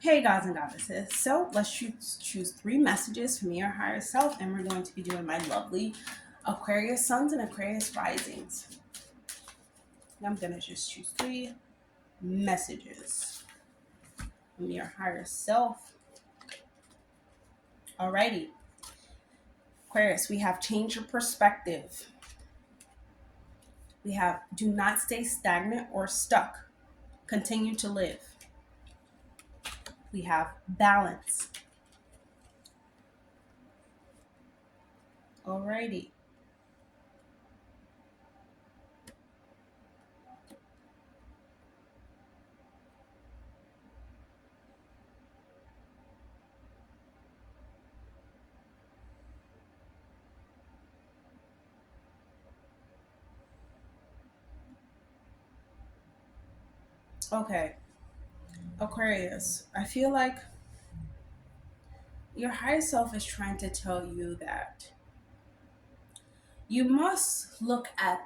Hey, gods and goddesses. So let's choose three messages from your higher self, and we're going to be doing my lovely Aquarius suns and Aquarius risings. I'm going to just choose three messages from your higher self. Alrighty. Aquarius, we have change your perspective. We have do not stay stagnant or stuck. Continue to live. We have balance. Alrighty. Okay. Aquarius, I feel like your higher self is trying to tell you that you must look at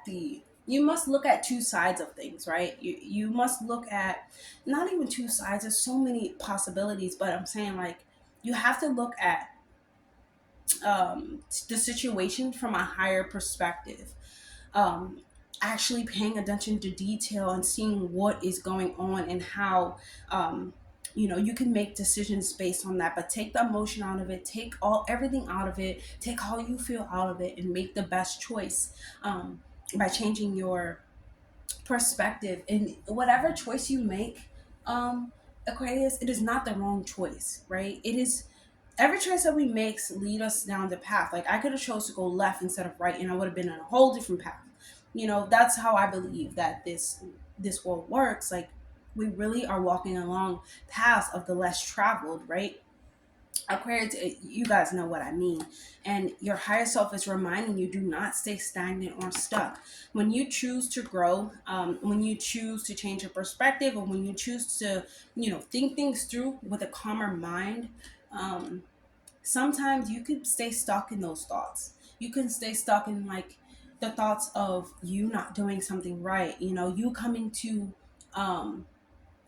two sides of things, right? You must look at not even two sides, there's so many possibilities, but I'm saying like you have to look at the situation from a higher perspective. um, Actually paying attention to detail and seeing what is going on and how you can make decisions based on that, but take the emotion out of it, take everything out of it, take how you feel out of it, and make the best choice by changing your perspective. And whatever choice you make, Aquarius, it is not the wrong choice, right? It is every choice that we make lead us down the path. Like I could have chose to go left instead of right, and I would have been on a whole different path. That's how I believe that this world works. Like we really are walking along paths of the less traveled, right? Aquarius, you guys know what I mean. And your higher self is reminding you, do not stay stagnant or stuck. When you choose to grow, when you choose to change your perspective, or when you choose to, think things through with a calmer mind, um, sometimes you could stay stuck in those thoughts. You can stay stuck in like the thoughts of you not doing something right. You coming to, um,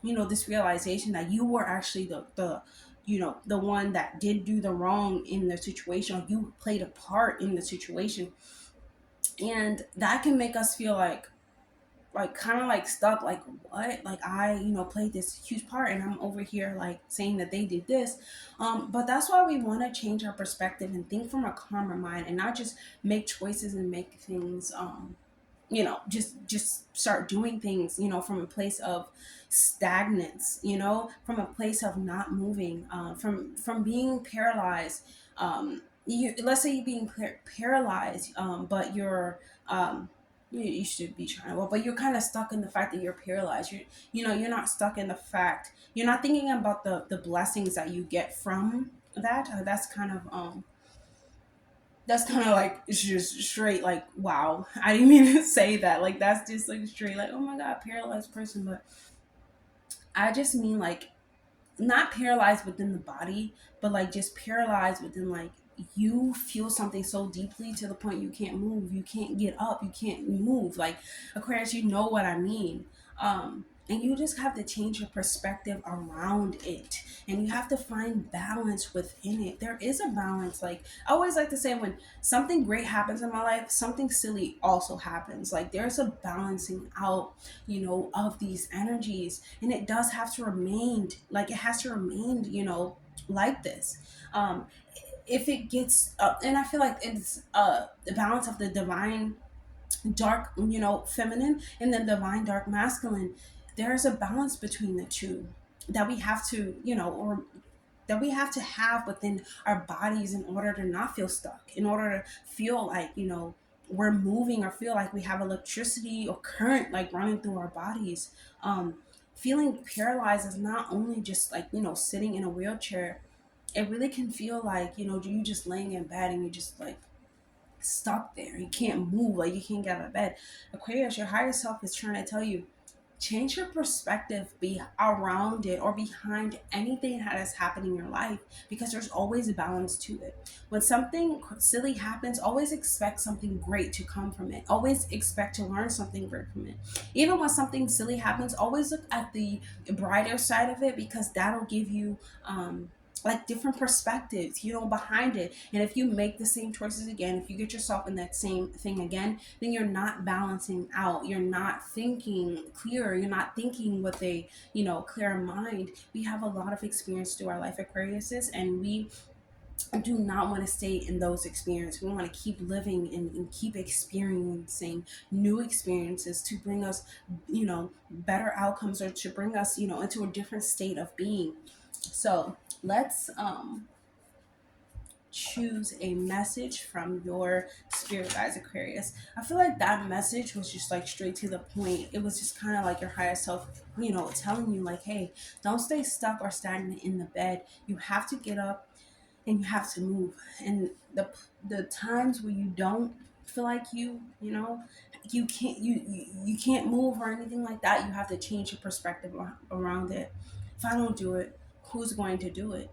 this realization that you were actually the one that did do the wrong in the situation, or you played a part in the situation. And that can make us feel like kind of like stuck, like what, like I played this huge part and I'm over here like saying that they did this. But that's why we want to change our perspective and think from a calmer mind, and not just make choices and make things just start doing things from a place of stagnance, from a place of not moving, from being paralyzed. Let's say you're being paralyzed, but you should be trying well, but you're kind of stuck in the fact that you're paralyzed. You're not stuck in the fact, you're not thinking about the blessings that you get from that. That's kind of like, it's just straight like, wow, I didn't mean to say that. Like that's just like straight like, oh my god, paralyzed person. But I just mean like not paralyzed within the body, but like just paralyzed within, like, you feel something so deeply to the point you can't move, you can't get up, you can't move. Like Aquarius, you know what I mean. And you just have to change your perspective around it, and you have to find balance within it. There is a balance. Like I always like to say, when something great happens in my life, something silly also happens. Like there's a balancing out, of these energies, and it does have to remain, like it has to remain, like this. If it gets and I feel like it's the balance of the divine dark, feminine, and then divine dark masculine. There's a balance between the two that we have to, or that we have to have within our bodies in order to not feel stuck, in order to feel like, we're moving, or feel like we have electricity or current like running through our bodies. Feeling paralyzed is not only just like, sitting in a wheelchair. It really can feel like, you just laying in bed and you just like stuck there. You can't move, like you can't get out of bed. Aquarius, your higher self is trying to tell you, change your perspective be around it or behind anything that has happened in your life, because there's always a balance to it. When something silly happens, always expect something great to come from it. Always expect to learn something great from it. Even when something silly happens, always look at the brighter side of it, because that'll give you like different perspectives, behind it. And if you make the same choices again, if you get yourself in that same thing again, then you're not balancing out. You're not thinking clearer. You're not thinking with a, clear mind. We have a lot of experience through our life, Aquariuses, and we do not want to stay in those experiences. We want to keep living and keep experiencing new experiences to bring us, better outcomes, or to bring us, into a different state of being. So let's choose a message from your spirit guides, Aquarius. I feel like that message was just like straight to the point. It was just kind of like your higher self, telling you like, hey, don't stay stuck or stagnant in the bed. You have to get up and you have to move. And the times where you don't feel like you can't move or anything like that, you have to change your perspective around it. If I don't do it, who's going to do it?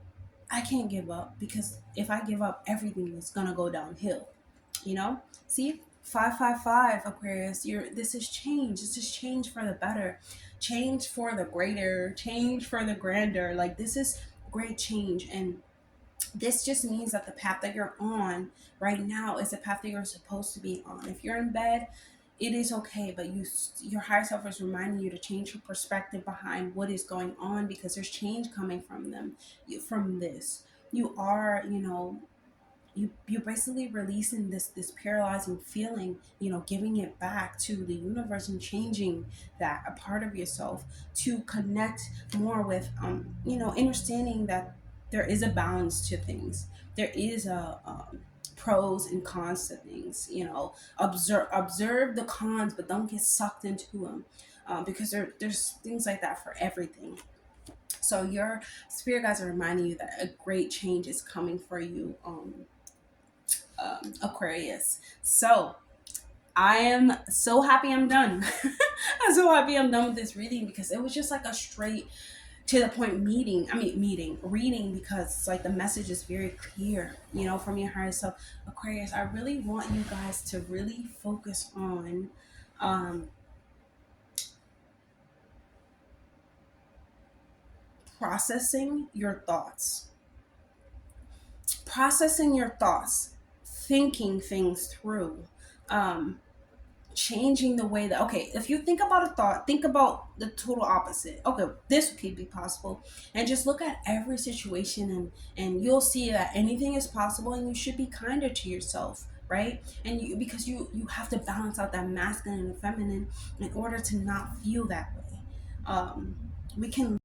I can't give up, because if I give up, everything is gonna go downhill. See, 555 Aquarius. This is change. This is change for the better, change for the greater, change for the grander. Like, this is great change, and this just means that the path that you're on right now is the path that you're supposed to be on. If you're in bed, it is okay, but your higher self is reminding you to change your perspective behind what is going on, because there's change coming from them. From this, you are, you're basically releasing this paralyzing feeling, giving it back to the universe and changing that a part of yourself to connect more with, understanding that there is a balance to things. There is a pros and cons to things. Observe the cons, but don't get sucked into them, because there's things like that for everything. So your spirit guides are reminding you that a great change is coming for you, Aquarius. So I am so happy I'm done. I'm so happy I'm done with this reading, because it was just like a straight to the point reading, because it's like the message is very clear, from your higher self. Aquarius, I really want you guys to really focus on um, processing your thoughts, thinking things through, um, changing the way that, okay, if you think about a thought, think about the total opposite. Okay, this could be possible, and just look at every situation, and you'll see that anything is possible, and you should be kinder to yourself, right? And because you have to balance out that masculine and feminine in order to not feel that way. We can